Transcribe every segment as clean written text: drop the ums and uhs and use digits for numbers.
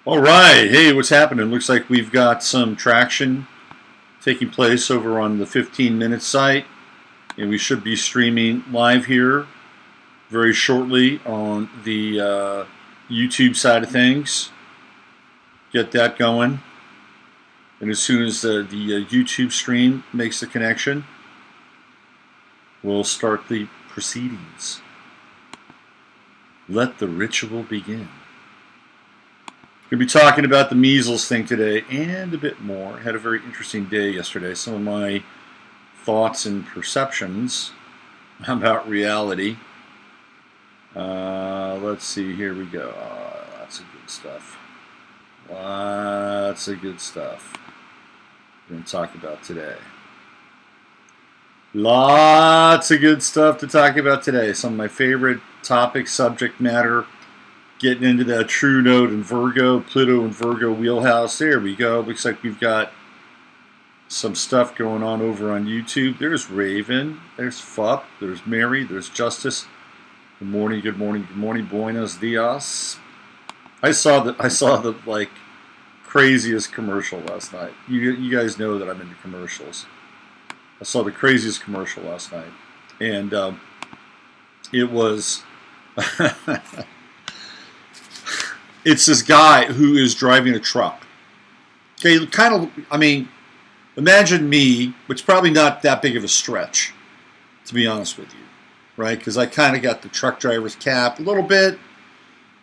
All right. Hey, what's happening? Looks like we've got some traction taking place over on the 15-minute site, and we should be streaming live here very shortly on the YouTube side of things. Get that going. And as soon as the YouTube stream makes the connection, we'll start the proceedings. Let the ritual begin. Going to be talking about the measles thing today and a bit more. Had a very interesting day yesterday. Some of my thoughts and perceptions about reality. Let's see. Here we go. Lots of good stuff. Lots of good stuff we're going to talk about today. Lots of good stuff to talk about today. Some of my favorite topics, subject matter. Getting into that true node in Virgo, Pluto and Virgo wheelhouse. There we go. Looks like we've got some stuff going on over on YouTube. There's Raven. There's Fup. There's Mary. There's Justice. Good morning. Good morning. Good morning. Buenos dias. I saw the like craziest commercial last night. You guys know that I'm into commercials. I saw the craziest commercial last night, and it was. It's this guy who is driving a truck. Okay, kind of, imagine me, which is probably not that big of a stretch, to be honest with you, right? Because I kind of got the truck driver's cap a little bit,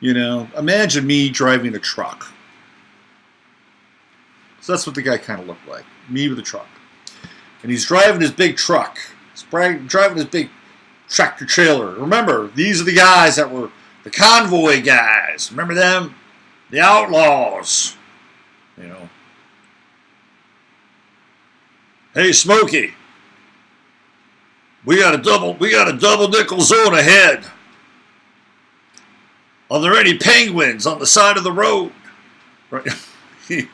Imagine me driving a truck. So that's what the guy kind of looked like, me with a truck. And he's driving his big truck. He's driving his big tractor trailer. Remember, these are the guys that were the convoy guys. Remember them? The outlaws. Hey, Smokey. We got a double nickel zone ahead. Are there any penguins on the side of the road? Right. These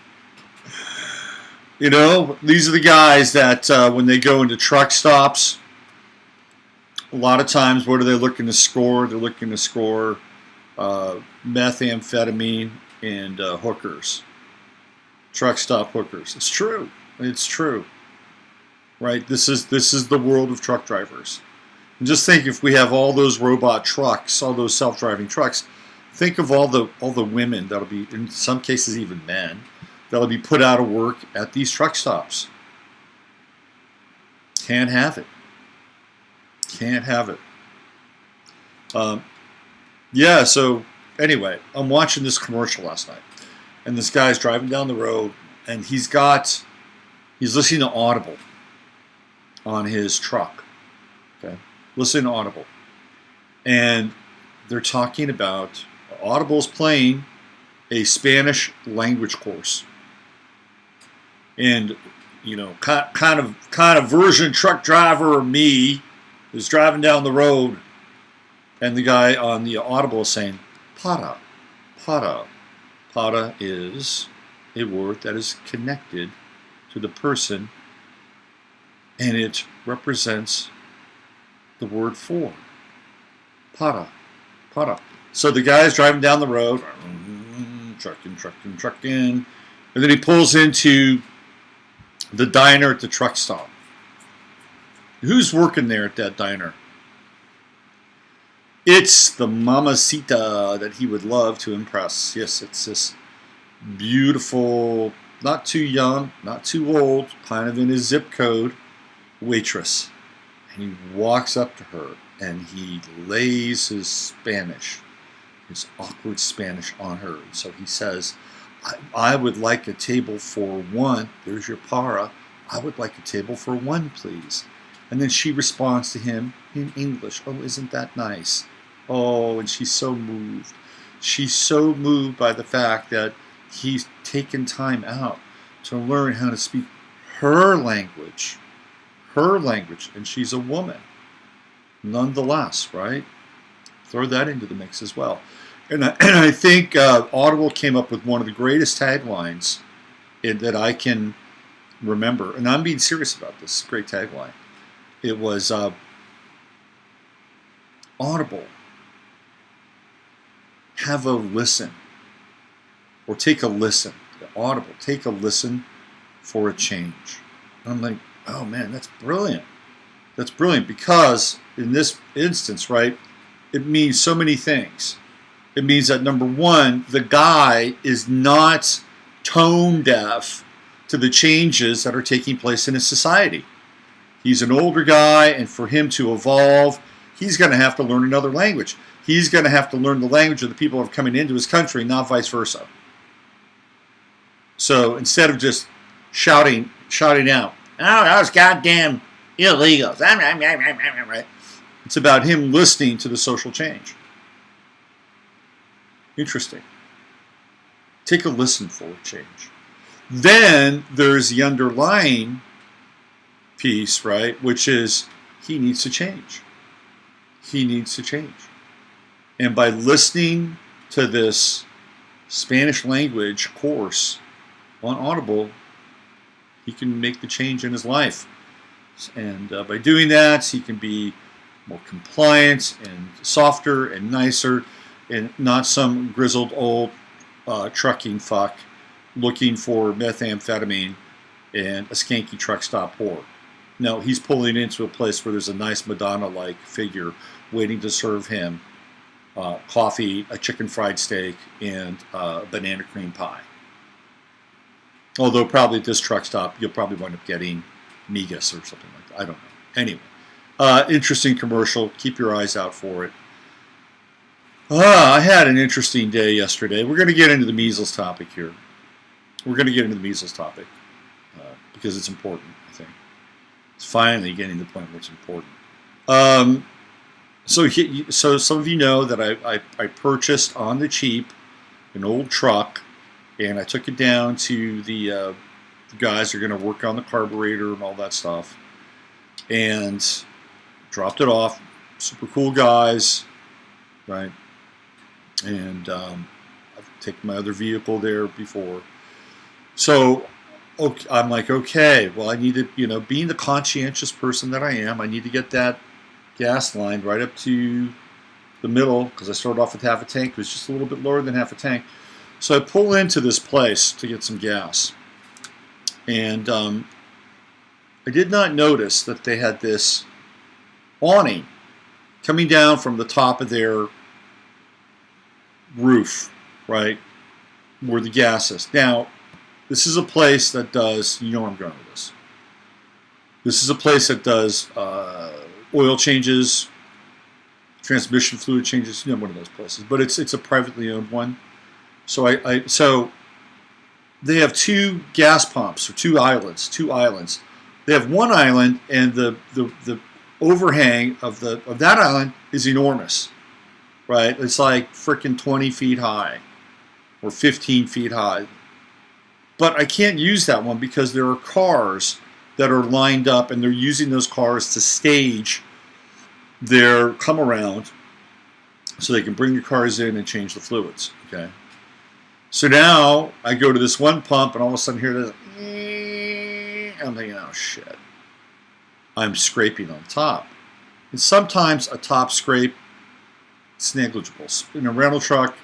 are the guys that when they go into truck stops, a lot of times, what are they looking to score? They're looking to score methamphetamine and hookers, truck stop hookers. It's true. It's true, right? This is the world of truck drivers. And just think, if we have all those robot trucks, all those self-driving trucks, think of all the women that'll be, in some cases even men, that'll be put out of work at these truck stops. Can't have it. Can't have it. So anyway, I'm watching this commercial last night, and this guy's driving down the road, and he's listening to Audible on his truck. Okay, listening to Audible, and they're talking about Audible's playing a Spanish language course, and kind of version truck driver of me is driving down the road, and the guy on the Audible is saying, para. Para is a word that is connected to the person, and it represents the word for. Para. So the guy is driving down the road, trucking, and then he pulls into the diner at the truck stop. Who's working there at that diner? It's the mamacita that he would love to impress. Yes, it's this beautiful, not too young, not too old, kind of in his zip code, waitress. And he walks up to her and he lays his awkward Spanish on her. And so he says, I would like a table for one. There's your para. I would like a table for one, please. And then she responds to him in English. Oh, isn't that nice? Oh, and she's so moved. She's so moved by the fact that he's taken time out to learn how to speak her language. And she's a woman. Nonetheless, right? Throw that into the mix as well. And I think Audible came up with one of the greatest taglines that I can remember. And I'm being serious about this. Great tagline. It was Audible. Have a listen. or take a listen. Audible, take a listen for a change. And I'm like, oh man, that's brilliant. That's brilliant because in this instance, right, it means so many things. It means that number one, the guy is not tone deaf to the changes that are taking place in his society. He's an older guy, and for him to evolve, he's going to have to learn another language. He's going to have to learn the language of the people who are coming into his country, not vice versa. So instead of just shouting out, oh, those goddamn illegals, right? It's about him listening to the social change. Interesting. Take a listen for a change. Then there's the underlying piece, right, which is he needs to change. He needs to change. And by listening to this Spanish language course on Audible, he can make the change in his life. And by doing that, he can be more compliant and softer and nicer and not some grizzled old trucking fuck looking for methamphetamine and a skanky truck stop whore. No, he's pulling into a place where there's a nice Madonna-like figure waiting to serve him coffee, a chicken fried steak, and banana cream pie. Although probably at this truck stop, you'll probably wind up getting migas or something like that. I don't know. Anyway, interesting commercial. Keep your eyes out for it. I had an interesting day yesterday. We're going to get into the measles topic here. We're going to get into the measles topic because it's important, I think. It's finally getting to the point where it's important. So some of you know that I purchased on the cheap an old truck, and I took it down to the guys who are going to work on the carburetor and all that stuff, and dropped it off. Super cool guys, right? And I've taken my other vehicle there before. So okay, I'm like, okay, well, I need to, being the conscientious person that I am, I need to get that gas line right up to the middle because I started off with half a tank. It was just a little bit lower than half a tank. So I pull into this place to get some gas. And I did not notice that they had this awning coming down from the top of their roof, right, where the gas is. Now, this is a place that does, where I'm going with this. This is a place that does oil changes, transmission fluid changes, one of those places. But it's a privately owned one. So so they have two gas pumps or two islands. They have one island, and the overhang of that island is enormous, right? It's like freaking 20 feet high or 15 feet high. But I can't use that one because there are cars that are lined up, and they're using those cars to stage their come around so they can bring the cars in and change the fluids, okay? So now I go to this one pump, and all of a sudden here it is. I'm thinking, oh shit. I'm scraping on top. And sometimes a top scrape, it's negligible. In a rental truck,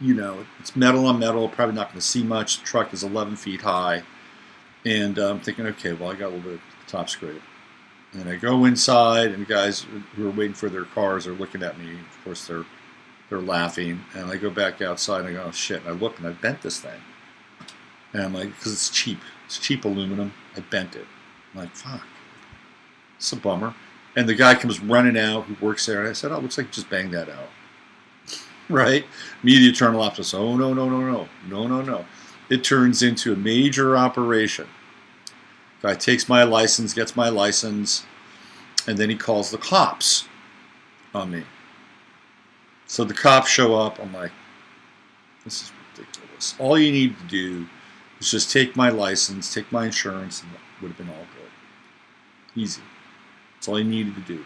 it's metal on metal, probably not going to see much. The truck is 11 feet high. And I'm thinking, okay, well, I got a little bit of top scrape. And I go inside, and the guys who are waiting for their cars are looking at me. Of course, they're laughing. And I go back outside, and I go, oh, shit. And I look, and I bent this thing. And I'm like, because it's cheap. It's cheap aluminum. I bent it. I'm like, fuck. It's a bummer. And the guy comes running out who works there. And I said, oh, looks like you just banged that out. Right? Me, the eternal optimist. Oh, no. It turns into a major operation. Guy takes my license, gets my license, and then he calls the cops on me. So the cops show up. I'm like, this is ridiculous. All you need to do is just take my license, take my insurance, and it would have been all good. Easy. That's all you needed to do.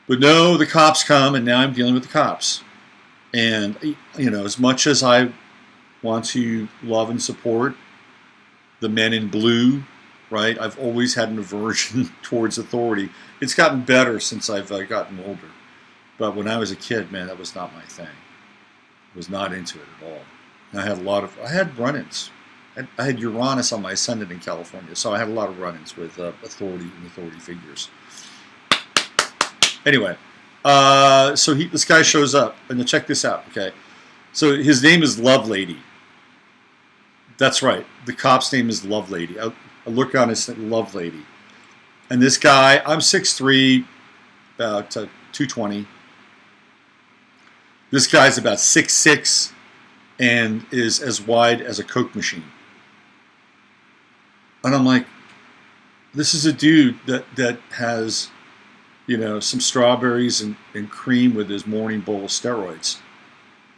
But no, the cops come, and now I'm dealing with the cops. And, as much as I want to love and support the men in blue, right? I've always had an aversion towards authority. It's gotten better since I've gotten older. But when I was a kid, man, that was not my thing. Was not into it at all. And I had run-ins. I had Uranus on my ascendant in California, so I had a lot of run-ins with authority and authority figures. Anyway, so this guy shows up, and check this out, okay? So his name is Lovelady. That's right. The cop's name is Lovelady. I look on his Lovelady. And this guy, I'm 6'3", about 220. This guy's about 6'6", and is as wide as a Coke machine. And I'm like, this is a dude that has, some strawberries and cream with his morning bowl of steroids,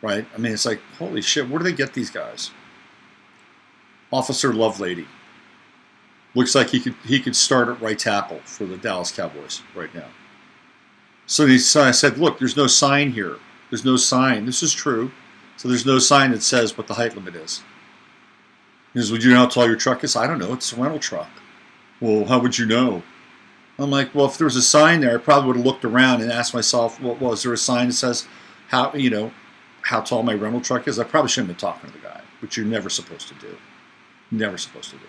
right? I mean, it's like, holy shit, where do they get these guys? Officer Lovelady. Looks like he could start at right tackle for the Dallas Cowboys right now. So I said, look, there's no sign here. There's no sign. This is true. So there's no sign that says what the height limit is. He goes, would you know how tall your truck is? I don't know. It's a rental truck. Well, how would you know? I'm like, well, if there was a sign there, I probably would have looked around and asked myself, well, is there a sign that says how tall my rental truck is? I probably shouldn't have been talking to the guy, which you're never supposed to do. Never supposed to do.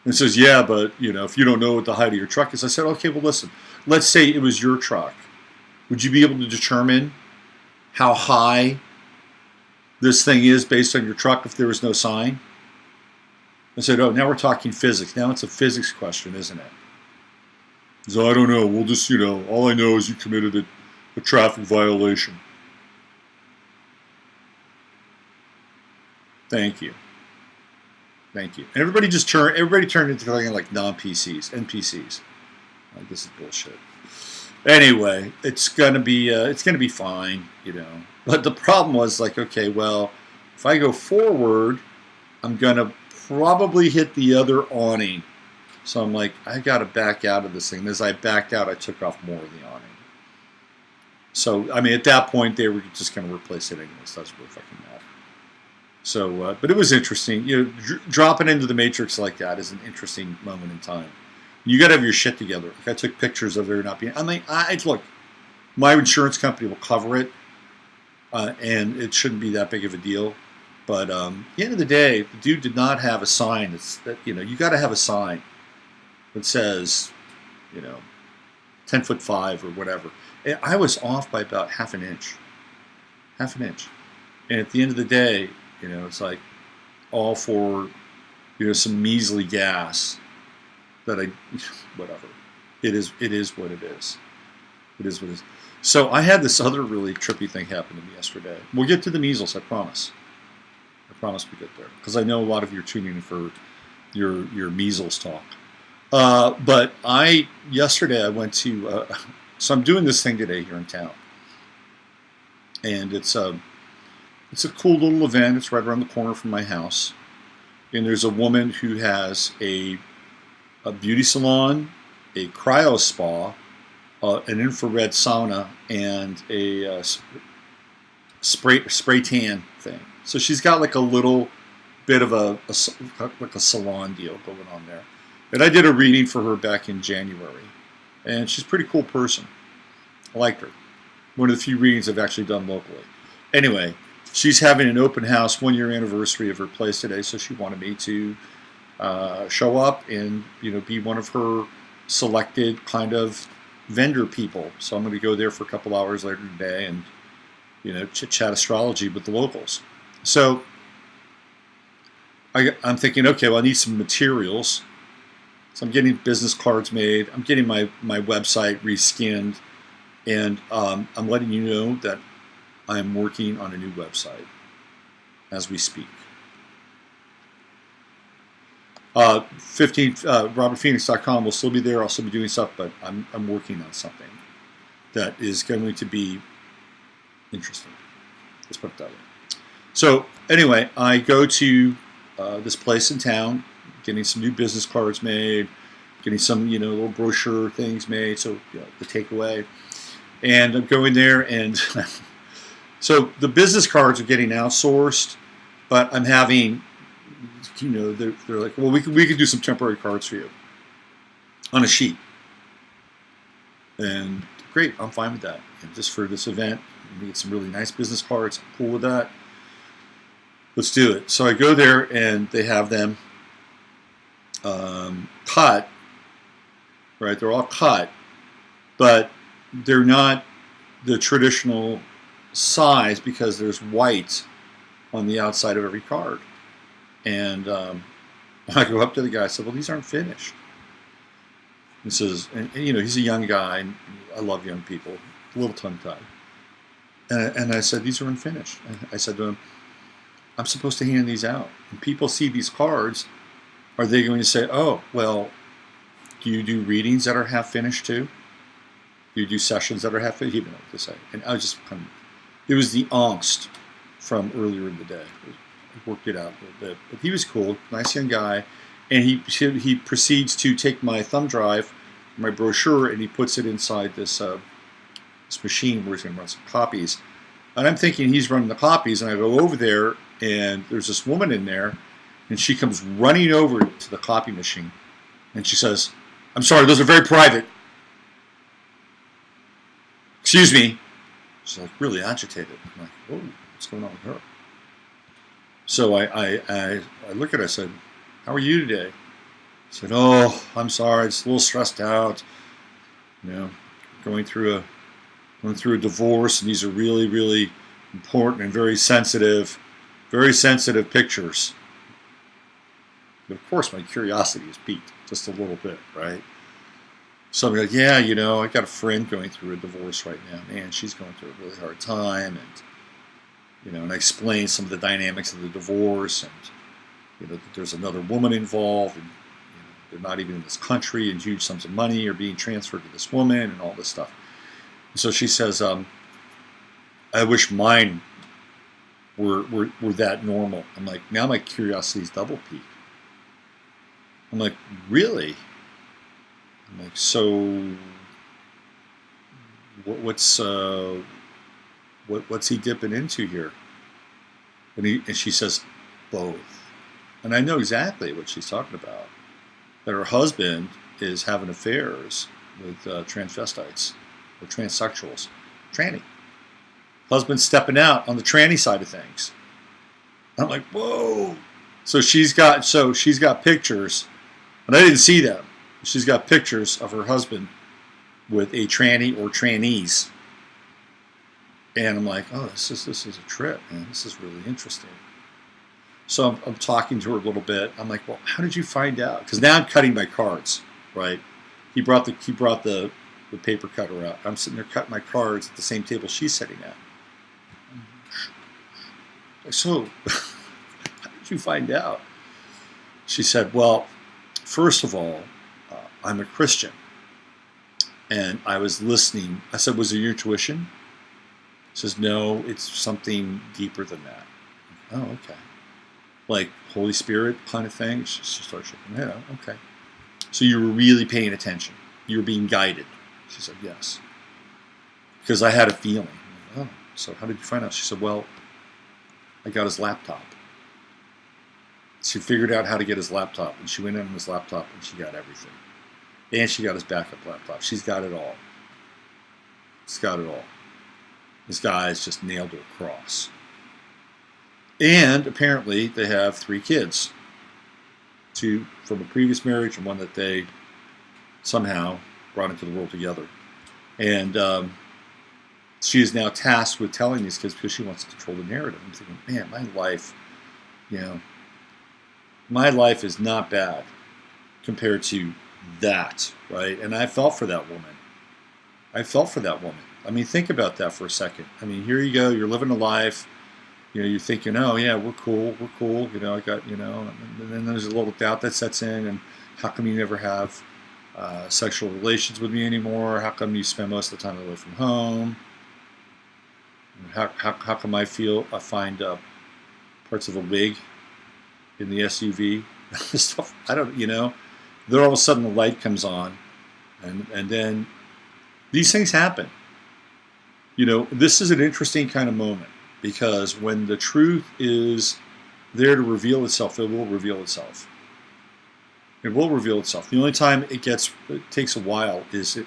And he says, yeah, but, if you don't know what the height of your truck is. I said, okay, well, listen. Let's say it was your truck. Would you be able to determine how high this thing is based on your truck if there was no sign? I said, oh, now we're talking physics. Now it's a physics question, isn't it? So I don't know. We'll just, all I know is you committed a traffic violation. Thank you. Thank you. And everybody turned into like non-PCs, NPCs. Like, this is bullshit. Anyway, it's gonna be fine, But the problem was like, okay, well, if I go forward, I'm gonna probably hit the other awning. So I'm like, I gotta back out of this thing. And as I backed out, I took off more of the awning. So I mean, at that point, they were just gonna replace it anyways. That's really fucking matter. So, but it was interesting. Dropping into the Matrix like that is an interesting moment in time. You got to have your shit together. Like, I took pictures of there not being. I mean, look, my insurance company will cover it, and it shouldn't be that big of a deal. But at the end of the day, the dude did not have a sign. You got to have a sign that says, 10'5" or whatever. And I was off by about half an inch. And at the end of the day, it's like all for, some measly gas that whatever. It is what it is. It is what it is. So I had this other really trippy thing happen to me yesterday. We'll get to the measles, I promise. I promise we get there. Because I know a lot of you are tuning in for your measles talk. But yesterday I went to, so I'm doing this thing today here in town. And it's a cool little event. It's right around the corner from my house. And there's a woman who has a beauty salon, a cryo spa, an infrared sauna, and a spray tan thing. So she's got like a little bit of a salon deal going on there. And I did a reading for her back in January. And she's a pretty cool person. I liked her. One of the few readings I've actually done locally. Anyway, she's having an open house 1-year anniversary of her place today, so she wanted me to show up and be one of her selected kind of vendor people. So I'm going to go there for a couple hours later today and chit chat astrology with the locals. So I'm thinking, okay, well, I need some materials. So I'm getting business cards made. I'm getting my website reskinned, and I'm letting you know that I'm working on a new website as we speak. RobertPhoenix.com will still be there. I'll still be doing stuff, but I'm working on something that is going to be interesting. Let's put it that way. So anyway, I go to this place in town, getting some new business cards made, getting some little brochure things made. So the takeaway, and I'm going there and. So the business cards are getting outsourced, but I'm having, they're like, well, we could do some temporary cards for you on a sheet. And great, I'm fine with that. And just for this event, We get some really nice business cards. I'm cool with that. Let's do it. So I go there, and they have them cut, right? They're all cut, but they're not the traditional size because there's white on the outside of every card. And I go up to the guy. I said, "Well, these aren't finished." He says, and he's a young guy, and I love young people, a little tongue-tied. And I said, "These are unfinished." I said to him, "I'm supposed to hand these out. When people see these cards, are they going to say, oh, well, do you do readings that are half finished too? Do you do sessions that are half finished?" He didn't know what to say. And I was just it was the angst from earlier in the day. I worked it out a little bit. But he was cool, nice young guy. And he proceeds to take my thumb drive, my brochure, and he puts it inside this machine where he's going to run some copies. And I'm thinking he's running the copies, and I go over there, and there's this woman in there, and she comes running over to the copy machine, and she says, "I'm sorry, those are very private." "Excuse me." She's like really agitated. I'm like, "Whoa, what's going on with her?" So I look at her, I said, "How are you today?" She said, "Oh, I'm sorry, it's a little stressed out. Going through a divorce, and these are really, really important and very sensitive pictures." But of course, my curiosity is piqued just a little bit, right? So I'm like, "Yeah, I got a friend going through a divorce right now. Man, she's going through a really hard time." And I explain some of the dynamics of the divorce, and that there's another woman involved, and they're not even in this country, and huge sums of money are being transferred to this woman, and all this stuff. And so she says, "I wish mine were that normal." I'm like, now my curiosity's double piqued. I'm like, "Really?" I'm like, "So what's he dipping into here?" And she says, "Both." And I know exactly what she's talking about. That her husband is having affairs with transvestites or transsexuals, tranny. Husband's stepping out on the tranny side of things. I'm like, whoa. So she's got pictures, and I didn't see them. She's got pictures of her husband with a tranny or trannies. And I'm like, oh, this is a trip, man. This is really interesting. So I'm talking to her a little bit. I'm like, well, how did you find out? Because now I'm cutting my cards, right? He brought the paper cutter out. I'm sitting there cutting my cards at the same table she's sitting at. So, how did you find out? She said, well, first of all, I'm a Christian. And I was listening. I said, was it your tuition? She says, no, it's something deeper than that. Oh, okay. Like Holy Spirit kind of thing? She started shaking her head. Oh, okay. So you were really paying attention. You were being guided. She said, yes. Because I had a feeling. Oh, so how did you find out? She said, well, I got his laptop. She figured out how to get his laptop, and she went in on his laptop, and she got everything. And she got his backup laptop. She's got it all. She's got it all. This guy's just nailed her across. And apparently they have 3 kids. 2 from a previous marriage and 1 that they somehow brought into the world together. And she is now tasked with telling these kids because she wants to control the narrative. I'm thinking, man, my life is not bad compared to that, right? And I felt for that woman. I mean, think about that for a second. I mean, here you go, you're living a life, you're thinking, oh yeah, we're cool, I got, and then there's a little doubt that sets in, and how come you never have sexual relations with me anymore? How come you spend most of the time away from home? How come I find parts of a wig in the SUV? Stuff, I don't, then all of a sudden the light comes on, and then these things happen. This is an interesting kind of moment, because when the truth is there to reveal itself, it will reveal itself. It will reveal itself. The only time it takes a while is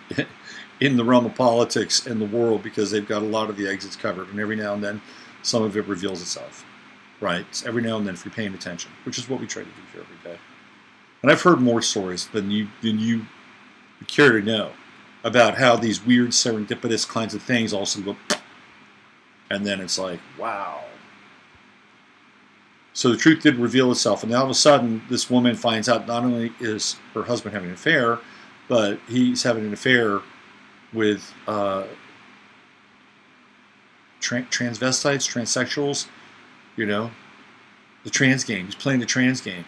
in the realm of politics and the world because they've got a lot of the exits covered, and every now and then some of it reveals itself. Right? It's every now and then if you're paying attention, which is what we try to do here every day. And I've heard more stories than you care to know about how these weird serendipitous kinds of things also go, and then it's like, wow. So the truth did reveal itself, and now all of a sudden, this woman finds out not only is her husband having an affair, but he's having an affair with transvestites, transsexuals, you know, the trans game. He's playing the trans game.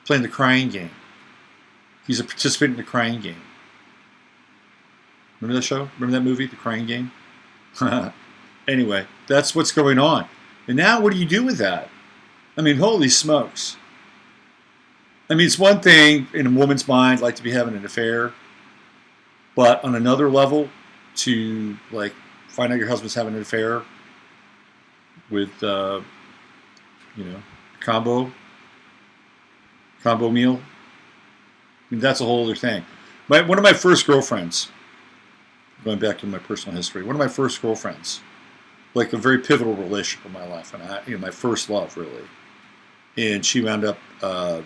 He's playing the crying game. He's a participant in the crying game. Remember that show? Remember that movie, The Crying Game? Anyway, that's what's going on. And now what do you do with that? I mean, holy smokes. I mean, it's one thing in a woman's mind, like to be having an affair, but on another level, to like find out your husband's having an affair with, combo meal. I mean, that's a whole other thing. One of my first girlfriends, going back to my personal history, one of my first girlfriends, like a very pivotal relationship in my life, and my first love, really. And she wound up, going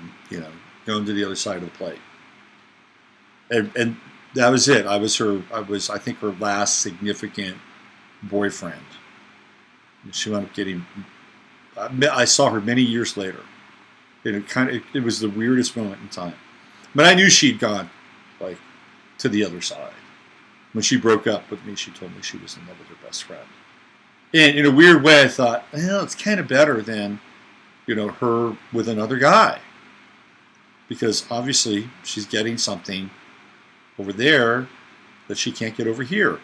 to the other side of the plate. And that was it. I think, her last significant boyfriend. And she wound up getting. I saw her many years later, and it was the weirdest moment in time. But I knew she'd gone, like, to the other side. When she broke up with me, she told me she was in love with her best friend. And in a weird way, I thought, well, it's kind of better than, her with another guy. Because obviously she's getting something over there that she can't get over here.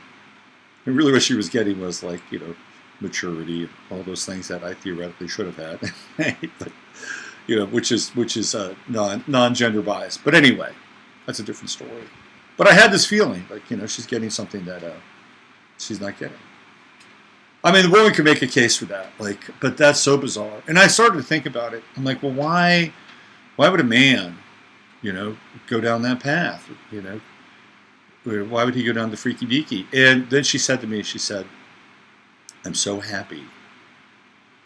And really what she was getting was like, maturity and all those things that I theoretically should have had. But, which is non-gender bias. But anyway, that's a different story. But I had this feeling, like, she's getting something that she's not getting. I mean, the woman could make a case for that, but that's so bizarre. And I started to think about it. I'm like, well, why would a man, go down that path? Why would he go down the freaky deaky? And then she said to me, I'm so happy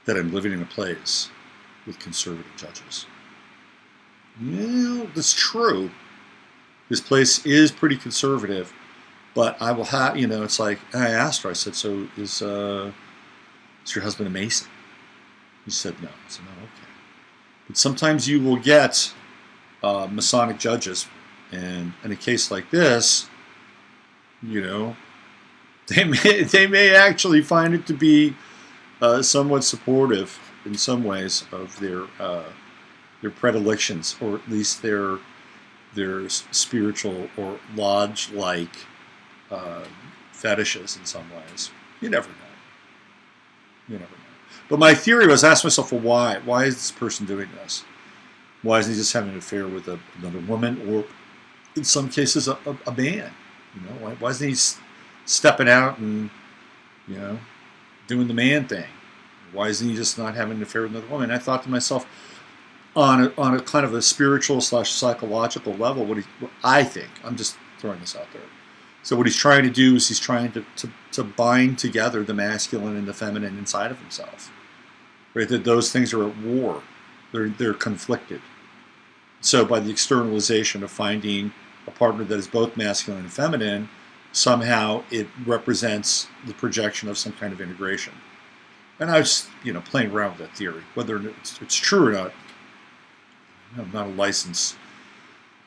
that I'm living in a place with conservative judges. Yeah, that's true. This place is pretty conservative, but I will have, it's like, I asked her, I said, so is your husband a Mason? He said, no. I said, no, okay. But sometimes you will get Masonic judges, and in a case like this, they may actually find it to be somewhat supportive in some ways of their predilections, or at least their spiritual or lodge-like fetishes in some ways. You never know. But my theory was, I asked myself, well, why? Why is this person doing this? Why isn't he just having an affair with another woman, or in some cases a man? Why isn't he stepping out and doing the man thing? Why isn't he just not having an affair with another woman? And I thought to myself, on a kind of a spiritual / psychological level, what I think, I'm just throwing this out there. So what he's trying to do is he's trying to bind together the masculine and the feminine inside of himself. Right? That those things are at war. They're conflicted. So by the externalization of finding a partner that is both masculine and feminine, somehow it represents the projection of some kind of integration. And I was, playing around with that theory. Whether it's true or not, I'm not a licensed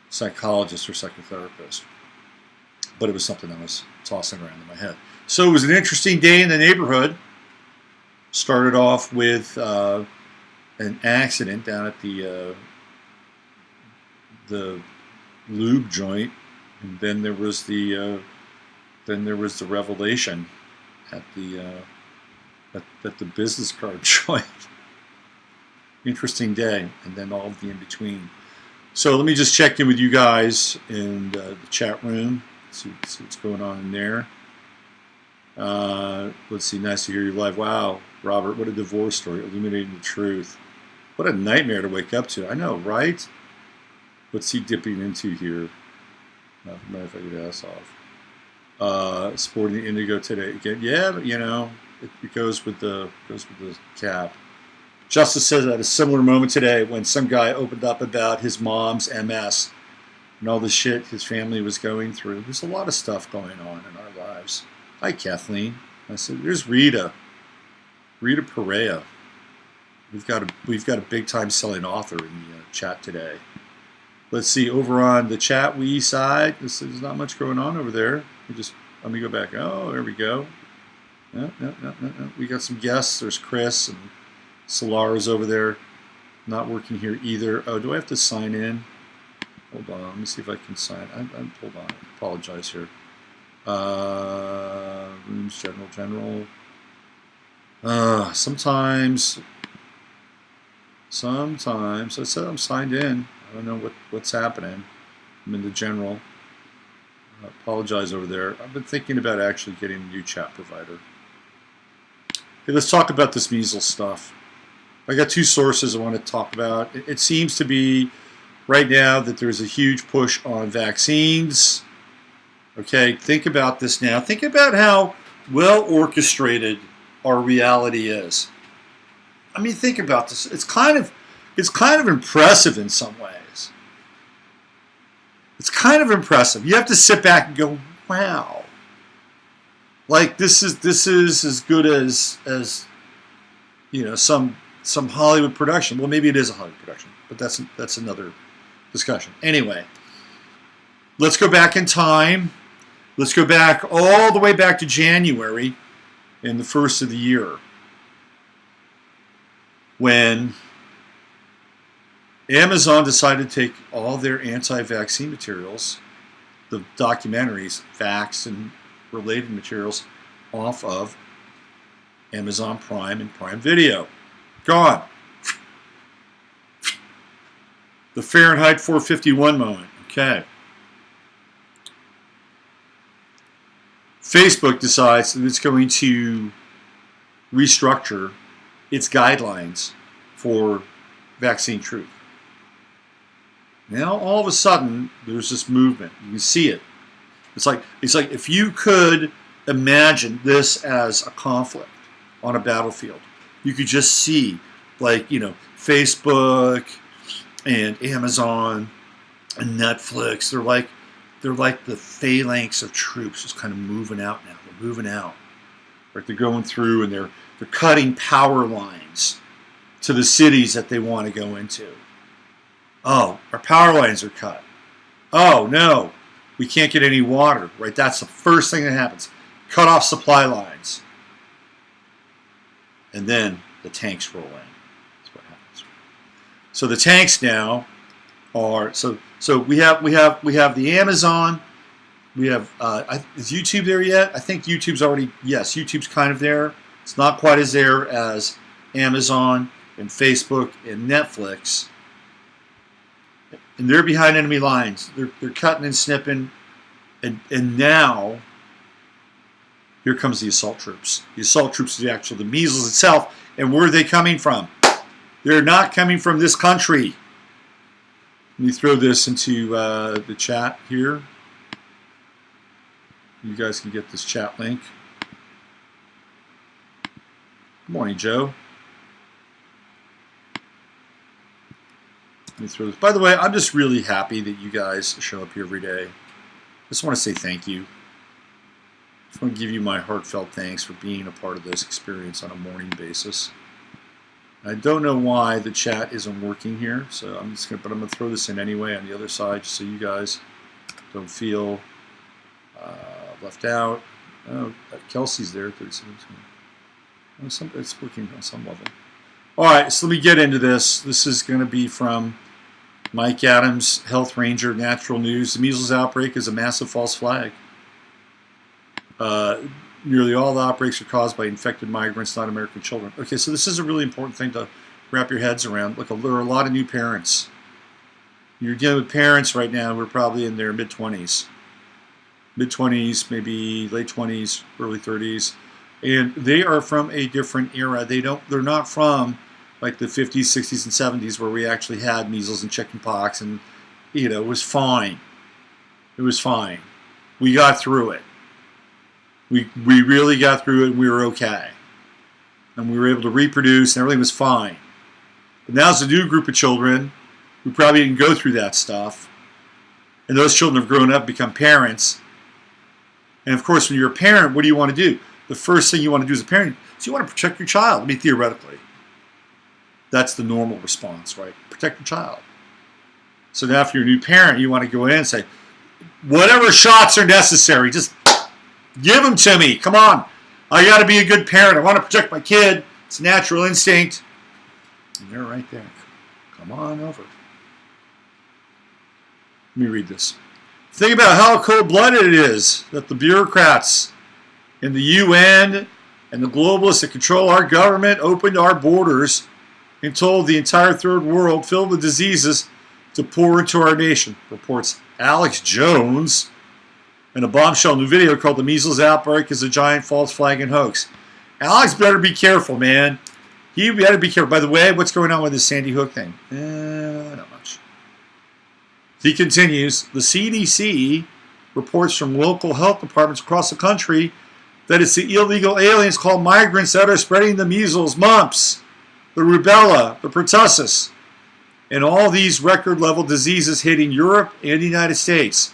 psychologist or psychotherapist, but it was something I was tossing around in my head. So it was an interesting day in the neighborhood. Started off with an accident down at the lube joint, and then there was the revelation at the business card joint. Interesting day, and then all of the in between. So let me just check in with you guys in the chat room. See what's going on in there. Let's see. Nice to hear you live. Wow, Robert, what a divorce story, illuminating the truth. What a nightmare to wake up to. I know, right? What's he dipping into here? Matter if I get ass off. Sporting the indigo today again. Yeah, but it goes with the cap. Justice says at a similar moment today when some guy opened up about his mom's MS and all the shit his family was going through. There's a lot of stuff going on in our lives. Hi, Kathleen. I said, there's Rita. Rita Perea. We've got a big time selling author in the chat today. Let's see, over on the chat we side, there's not much going on over there. Let me go back. Oh, there we go. No. We got some guests. There's Chris and Solara's over there. Not working here either. Oh, do I have to sign in? Hold on. Let me see if I can sign. Hold on. I apologize here. Rooms, general. Sometimes. I said I'm signed in. I don't know what's happening. I'm in the general. I apologize over there. I've been thinking about actually getting a new chat provider. Okay, let's talk about this measles stuff. I got two sources I want to talk about. It seems to be right now that there's a huge push on vaccines. Okay, think about this now. Think about how well orchestrated our reality is. I mean, think about this. It's kind of impressive in some ways. It's kind of impressive. You have to sit back and go, wow. Like this is as good as some Hollywood production. Well, maybe it is a Hollywood production, but that's another discussion. Anyway, let's go back in time. Let's go back all the way back to January in the first of the year when Amazon decided to take all their anti-vaccine materials, the documentaries, Vax and related materials, off of Amazon Prime and Prime Video. Gone. The Fahrenheit 451 moment. Okay. Facebook decides that it's going to restructure its guidelines for vaccine truth. Now, all of a sudden, there's this movement. You can see it. It's like if you could imagine this as a conflict on a battlefield, you could just see, Facebook and Amazon and Netflix. They're like the phalanx of troops, just kind of moving out now. They're moving out. Like they're going through and they're cutting power lines to the cities that they want to go into. Oh, our power lines are cut. Oh, no, we can't get any water, right? That's the first thing that happens. Cut off supply lines. And then the tanks roll in. That's what happens. So the tanks now are, so we have the Amazon. We have, is YouTube there yet? I think YouTube's already, yes, YouTube's kind of there. It's not quite as there as Amazon and Facebook and Netflix. And they're behind enemy lines. They're cutting and snipping. And now, here comes the assault troops. The assault troops are actually the measles itself. And where are they coming from? They're not coming from this country. Let me throw this into the chat here. You guys can get this chat link. Good morning, Joe. Let me throw this. By the way, I'm just really happy that you guys show up here every day. I just want to say thank you. I just want to give you my heartfelt thanks for being a part of this experience on a morning basis. I don't know why the chat isn't working here, so I'm gonna throw this in anyway on the other side, just so you guys don't feel left out. Oh, Kelsey's there. 37. It's working on some level. All right, so let me get into this. This is going to be from Mike Adams, Health Ranger, Natural News. The measles outbreak is a massive false flag. Nearly all the outbreaks are caused by infected migrants, not American children. Okay, so this is a really important thing to wrap your heads around. Look, there are a lot of new parents. You're dealing with parents right now who are probably in their mid-20s. Mid-20s, maybe late 20s, early 30s. And they are from a different era. They're not from like the 50s, 60s, and 70s where we actually had measles and chickenpox and, it was fine. It was fine. We got through it. We really got through it, and we were okay. And we were able to reproduce, and everything was fine. But now there's a new group of children who probably didn't go through that stuff. And those children have grown up, become parents. And of course, when you're a parent, what do you want to do? The first thing you want to do as a parent is you want to protect your child. I mean, theoretically. That's the normal response, right? Protect your child. So now if you're a new parent, you want to go in and say, whatever shots are necessary, just give them to me. Come on. I got to be a good parent. I want to protect my kid. It's a natural instinct. And they're right there. Come on over. Let me read this. Think about how cold-blooded it is that the bureaucrats in the UN and the globalists that control our government opened our borders and told the entire third world filled with diseases to pour into our nation, reports Alex Jones in a bombshell new video called The Measles Outbreak is a Giant False Flag and Hoax. Alex better be careful, man. He better be careful. By the way, what's going on with this Sandy Hook thing? Not much. He continues, the CDC reports from local health departments across the country that it's the illegal aliens called migrants that are spreading the measles, mumps, the rubella, the pertussis, and all these record-level diseases hitting Europe and the United States.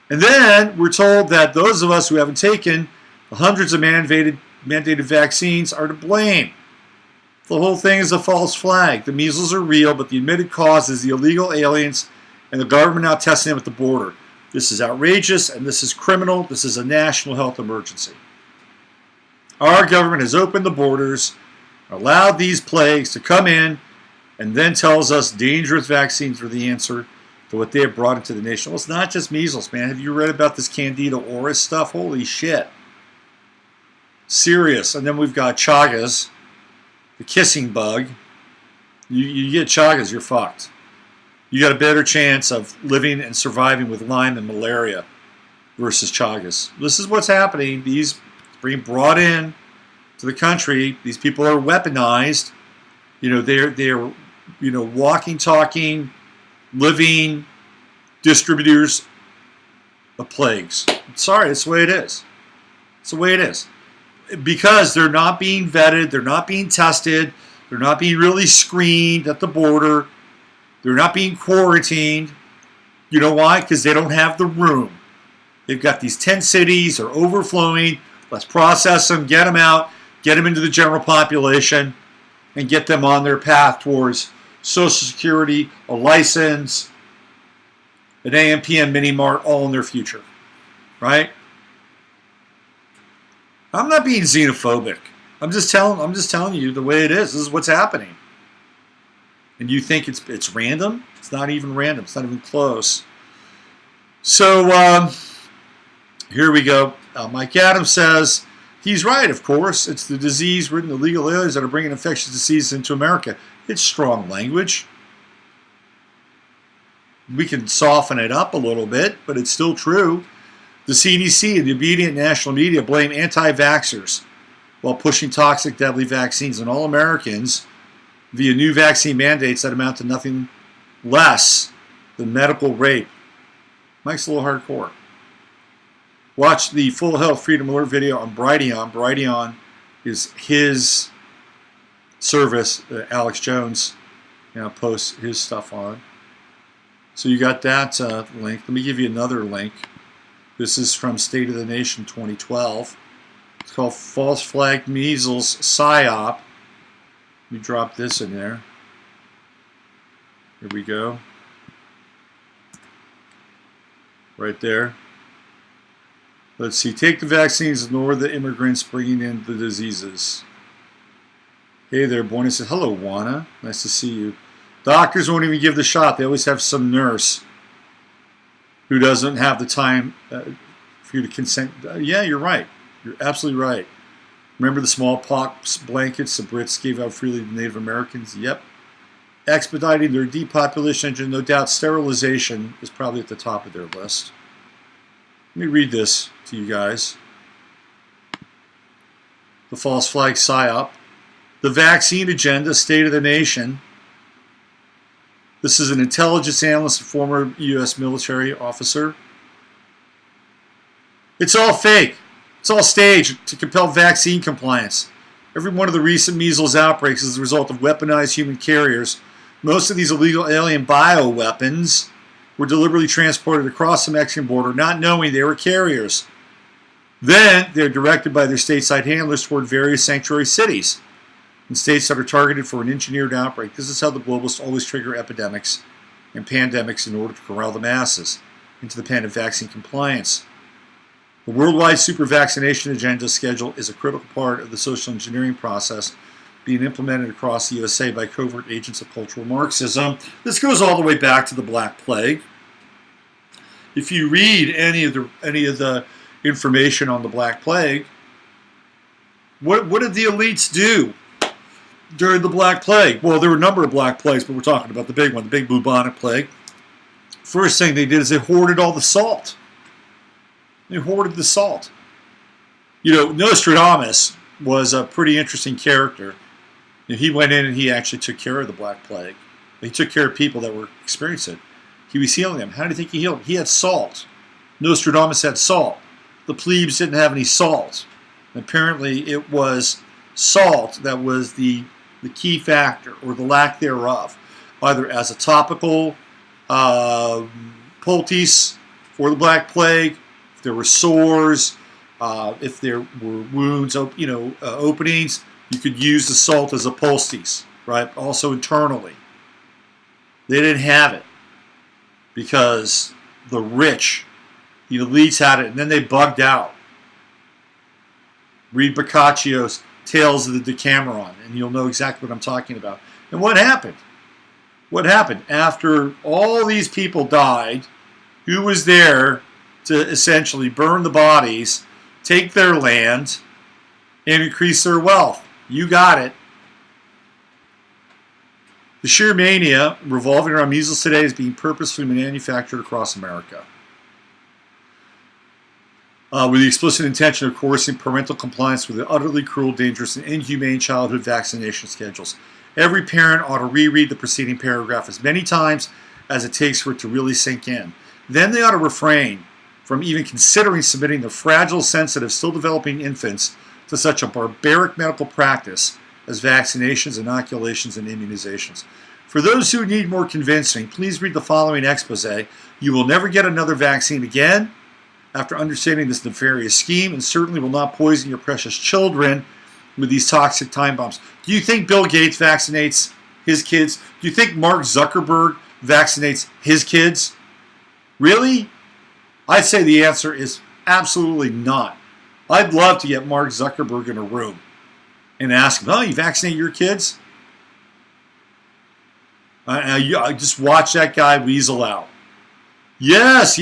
And then we're told that those of us who haven't taken the hundreds of mandated vaccines are to blame. The whole thing is a false flag. The measles are real, but the admitted cause is the illegal aliens and the government now testing them at the border. This is outrageous, and this is criminal. This is a national health emergency. Our government has opened the borders, allowed these plagues to come in, and then tells us dangerous vaccines are the answer to what they have brought into the nation. Well, it's not just measles, man. Have you read about this Candida auris stuff? Holy shit. Serious. And then we've got Chagas, the kissing bug. You get Chagas, you're fucked. You got a better chance of living and surviving with Lyme and malaria versus Chagas. This is what's happening. These being brought in to the country. These people are weaponized. You know, they're walking, talking, living distributors of plagues. Sorry, that's the way it is. It's the way it is. Because they're not being vetted, they're not being tested, they're not being really screened at the border. They're not being quarantined. You know why? Because they don't have the room. They've got these 10 cities, they're overflowing. Let's process them, get them out, get them into the general population, and get them on their path towards Social Security, a license, an AM/PM mini mart, all in their future. Right? I'm not being xenophobic. I'm just telling you the way it is. This is what's happening. And you think it's random? It's not even random. It's not even close. So here we go. Mike Adams says he's right. Of course, it's the disease-ridden illegal aliens that are bringing infectious disease into America. It's strong language. We can soften it up a little bit, but it's still true. The CDC and the obedient national media blame anti-vaxxers while pushing toxic, deadly vaccines on all Americans via new vaccine mandates that amount to nothing less than medical rape. Mike's a little hardcore. Watch the full health freedom alert video on Brighteon. Brighteon is his service that Alex Jones posts his stuff on. So you got that link. Let me give you another link. This is from State of the Nation 2012. It's called False Flag Measles PSYOP. Let me drop this in there. Here we go. Right there. Let's see. Take the vaccines, ignore the immigrants bringing in the diseases. Hey there, Bonnie says, hello, Juana. Nice to see you. Doctors won't even give the shot. They always have some nurse who doesn't have the time for you to consent. Yeah, you're right. You're absolutely right. Remember the smallpox blankets the Brits gave out freely to Native Americans? Yep. Expediting their depopulation engine, no doubt sterilization is probably at the top of their list. Let me read this to you guys. The false flag PSYOP. The vaccine agenda, State of the Nation. This is an intelligence analyst and former U.S. military officer. It's all fake. It's all staged to compel vaccine compliance. Every one of the recent measles outbreaks is the result of weaponized human carriers. Most of these illegal alien bioweapons were deliberately transported across the Mexican border, not knowing they were carriers. Then they're directed by their stateside handlers toward various sanctuary cities in states that are targeted for an engineered outbreak. This is how the globalists always trigger epidemics and pandemics in order to corral the masses into the pen of vaccine compliance. The worldwide super vaccination agenda schedule is a critical part of the social engineering process being implemented across the USA by covert agents of cultural Marxism. This goes all the way back to the Black Plague. If you read any of the information on the Black Plague, what did the elites do during the Black Plague? Well, there were a number of Black Plagues, but we're talking about the big one, the big bubonic plague. First thing they did is they hoarded all the salt. They hoarded the salt. You know, Nostradamus was a pretty interesting character. He went in and he actually took care of the Black Plague. He took care of people that were experiencing it. He was healing them. How did you think he healed them? He had salt. Nostradamus had salt. The plebes didn't have any salt. Apparently it was salt that was the key factor, or the lack thereof, either as a topical poultice for the Black Plague, if there were sores, if there were wounds, openings, you could use the salt as a poultice, right? Also internally. They didn't have it because the rich, the elites had it, and then they bugged out. Read Boccaccio's Tales of the Decameron, and you'll know exactly what I'm talking about. And what happened? What happened? After all these people died, who was there to essentially burn the bodies, take their land, and increase their wealth? You got it. The sheer mania revolving around measles today is being purposefully manufactured across America, with the explicit intention of coercing parental compliance with the utterly cruel, dangerous, and inhumane childhood vaccination schedules. Every parent ought to reread the preceding paragraph as many times as it takes for it to really sink in. Then they ought to refrain from even considering submitting their fragile, sensitive, still developing infants to such a barbaric medical practice as vaccinations, inoculations, and immunizations. For those who need more convincing, please read the following expose. You will never get another vaccine again after understanding this nefarious scheme, and certainly will not poison your precious children with these toxic time bombs. Do you think Bill Gates vaccinates his kids? Do you think Mark Zuckerberg vaccinates his kids? Really? I'd say the answer is absolutely not. I'd love to get Mark Zuckerberg in a room and ask him, oh, you vaccinate your kids? I just watch that guy weasel out. Yes,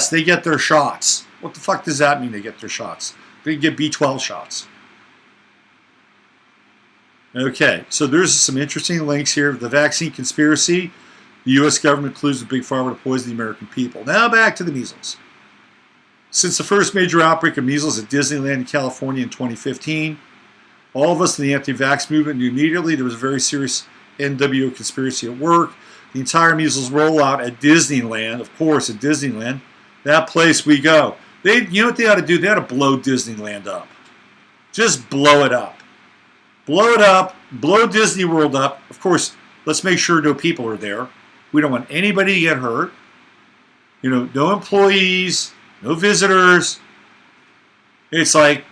they get their shots. What the fuck does that mean, they get their shots? They get B12 shots. Okay, so there's some interesting links here. The vaccine conspiracy. The U.S. government colludes with Big Pharma to poison the American people. Now back to the measles. Since the first major outbreak of measles at Disneyland in California in 2015, all of us in the anti-vax movement knew immediately there was a very serious NWO conspiracy at work. The entire measles rollout at Disneyland, of course, at Disneyland, that place we go. You know what they ought to do? They ought to blow Disneyland up. Just blow it up. Blow it up. Blow Disney World up. Of course, let's make sure no people are there. We don't want anybody to get hurt. No employees, no visitors. It's like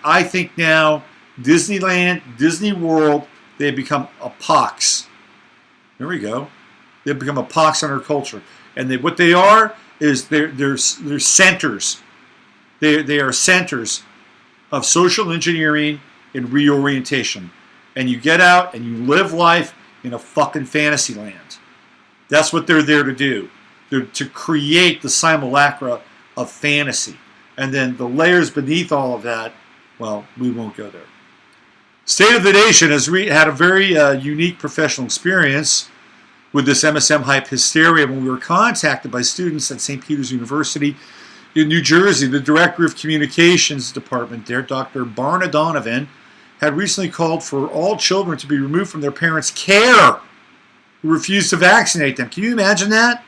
I think now Disneyland, Disney World, they've become a pox. There we go. They've become a pox on our culture. And what they are is they're centers. They are centers of social engineering and reorientation. And you get out and you live life in a fucking fantasy land. That's what they're there to do. They're to create the simulacra of fantasy. And then the layers beneath all of that, well, we won't go there. State of the Nation has had a very unique professional experience with this MSM hype hysteria when we were contacted by students at St. Peter's University in New Jersey. The Director of Communications Department there, Dr. Barna Donovan, had recently called for all children to be removed from their parents' care who refused to vaccinate them. Can you imagine that?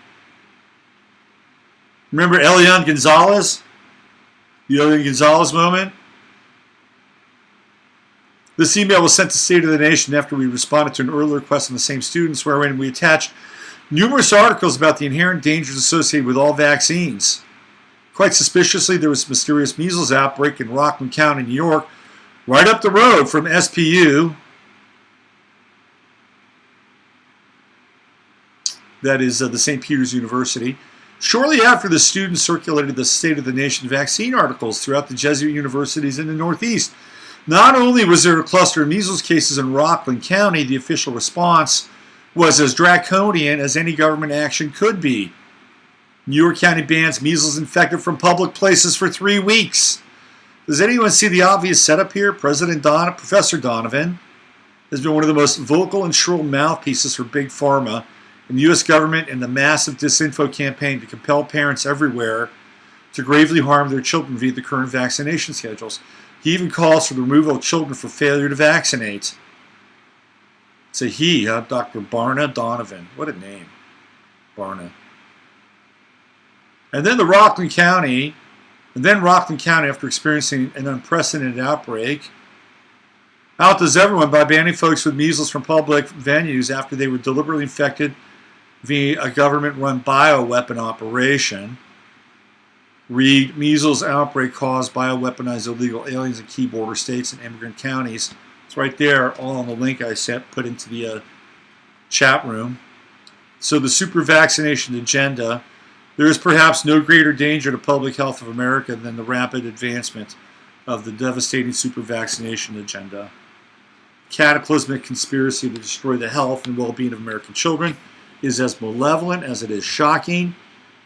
Remember Elian Gonzalez? The Elian Gonzalez moment. This email was sent to State of the Nation after we responded to an earlier request from the same students, wherein we attached numerous articles about the inherent dangers associated with all vaccines. Quite suspiciously, there was a mysterious measles outbreak in Rockland County, New York, right up the road from SPU. That is the St. Peter's University. Shortly after, the students circulated the State of the Nation vaccine articles throughout the Jesuit universities in the Northeast. Not only was there a cluster of measles cases in Rockland County, the official response was as draconian as any government action could be. New York County bans measles infected from public places for 3 weeks. Does anyone see the obvious setup here? Professor Donovan has been one of the most vocal and shrill mouthpieces for Big Pharma and the U.S. government in the massive disinfo campaign to compel parents everywhere to gravely harm their children via the current vaccination schedules. He even calls for the removal of children for failure to vaccinate. It's a he, huh? Dr. Barna Donovan. What a name. Barna. And then Rockland County, after experiencing an unprecedented outbreak, outdoes everyone by banning folks with measles from public venues after they were deliberately infected via a government-run bioweapon operation. Read, measles outbreak caused bioweaponized illegal aliens in key border states and immigrant counties. It's right there, all on the link I sent, put into the chat room. So the super vaccination agenda. There is perhaps no greater danger to public health of America than the rapid advancement of the devastating super vaccination agenda. Cataclysmic conspiracy to destroy the health and well-being of American children is as malevolent as it is shocking.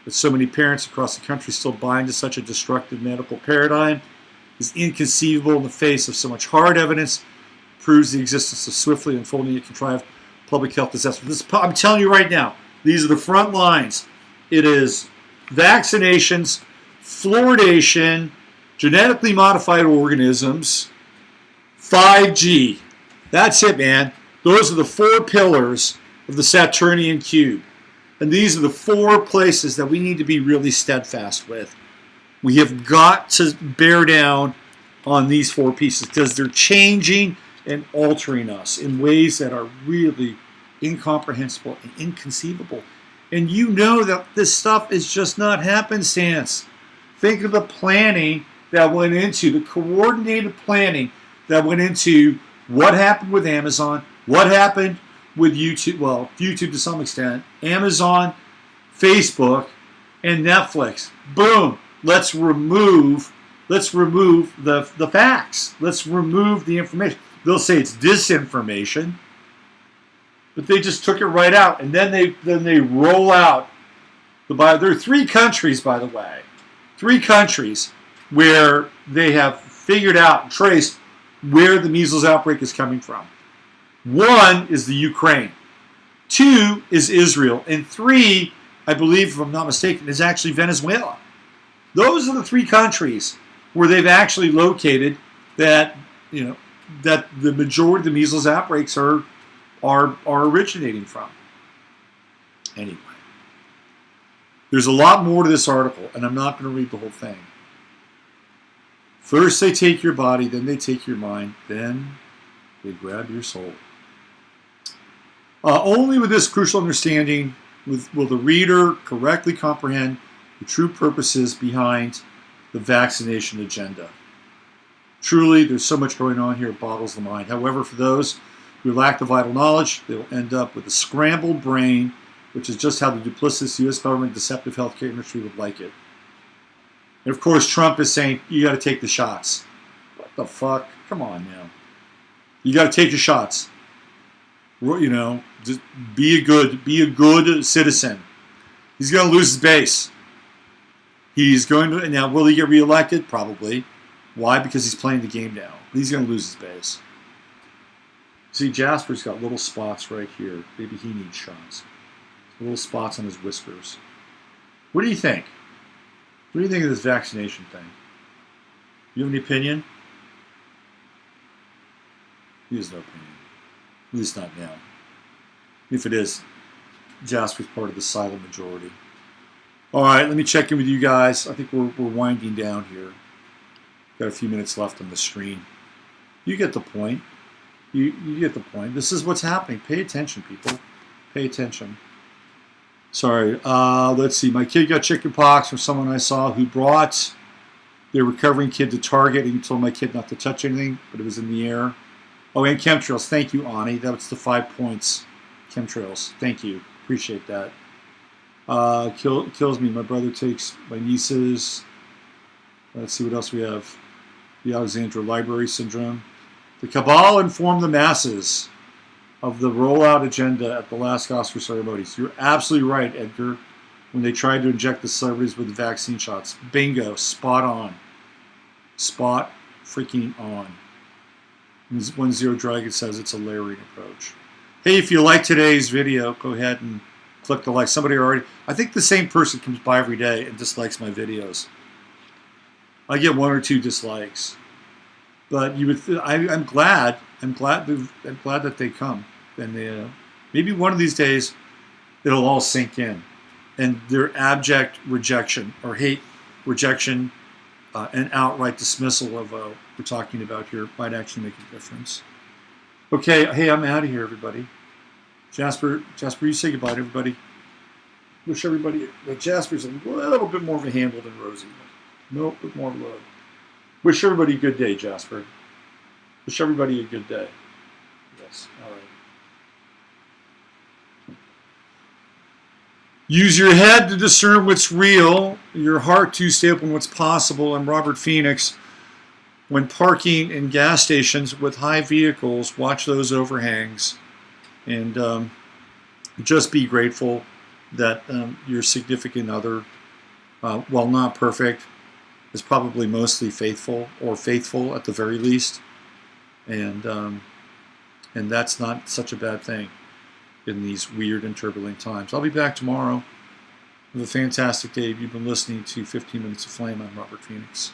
That so many parents across the country still buy into such a destructive medical paradigm is inconceivable in the face of so much hard evidence proves the existence of swiftly unfolding and contrived public health disasters. I'm telling you right now, these are the front lines. It is vaccinations, fluoridation, genetically modified organisms, 5G. That's it, man. Those are the 4 pillars of the Saturnian cube. And these are the 4 places that we need to be really steadfast with. We have got to bear down on these 4 pieces because they're changing and altering us in ways that are really incomprehensible and inconceivable. And you know that this stuff is just not happenstance. Think of the planning that went into, the coordinated planning that went into what happened with Amazon, what happened with YouTube, well, YouTube to some extent, Amazon, Facebook, and Netflix. Boom. Let's remove the facts. Let's remove the information. They'll say it's disinformation, but they just took it right out, and then they roll out the bio. There are 3 countries, by the way, 3 countries where they have figured out and traced where the measles outbreak is coming from. 1 is the Ukraine, 2 is Israel, and 3, I believe, if I'm not mistaken, is actually Venezuela. Those are the 3 countries where they've actually located that, that the majority of the measles outbreaks are originating from. Anyway, there's a lot more to this article, and I'm not going to read the whole thing. First they take your body, then they take your mind, then they grab your soul. Only with this crucial understanding will the reader correctly comprehend the true purposes behind the vaccination agenda. Truly, there's so much going on here, it boggles the mind. However, for those who lack the vital knowledge, they will end up with a scrambled brain, which is just how the duplicitous U.S. government deceptive healthcare industry would like it. And of course, Trump is saying, you got to take the shots. What the fuck? Come on now. You got to take your shots. Just be a good citizen. He's going to lose his base. He's going to, now will he get reelected? Probably. Why? Because he's playing the game now. He's going to lose his base. See, Jasper's got little spots right here. Maybe he needs shots. Little spots on his whiskers. What do you think? What do you think of this vaccination thing? You have any opinion? He has no opinion. At least not now. If it is, Jasper's part of the silent majority. All right, let me check in with you guys. I think we're winding down here. Got a few minutes left on the stream. You get the point. You get the point. This is what's happening. Pay attention, people. Pay attention. Sorry. Let's see. My kid got chicken pox from someone I saw who brought their recovering kid to Target, and he told my kid not to touch anything, but it was in the air. Oh, and chemtrails. Thank you, Ani. That was the 5 points. Chemtrails. Thank you. Appreciate that. Kills me. My brother takes my nieces. Let's see what else we have. The Alexandra Library Syndrome. The cabal informed the masses of the rollout agenda at the last Oscar ceremonies. You're absolutely right, Edgar, when they tried to inject the celebrities with the vaccine shots. Bingo. Spot on. Spot freaking on. 10 Dragon says it's a layering approach. Hey, if you like today's video, go ahead and click the like. Somebody already, I think the same person comes by every day and dislikes my videos. I get 1 or 2 dislikes, but you would. I'm glad. I'm glad that they come, and they, maybe one of these days it'll all sink in, and their abject rejection or hate, rejection, and outright dismissal of what we're talking about here might actually make a difference. Okay, hey, I'm out of here, everybody. Jasper, you say goodbye to everybody. Wish everybody. Jasper's a little bit more of a handle than Rosie. No, bit more love. Wish everybody a good day, Jasper. Wish everybody a good day. Yes, all right. Use your head to discern what's real, your heart to stay up on what's possible. I'm Robert Phoenix. When parking in gas stations with high vehicles, watch those overhangs. And just be grateful that your significant other, while not perfect, is probably mostly faithful, or faithful at the very least, and that's not such a bad thing in these weird and turbulent times. I'll be back tomorrow. Have a fantastic day. You've been listening to 15 Minutes of Flame. I'm Robert Phoenix.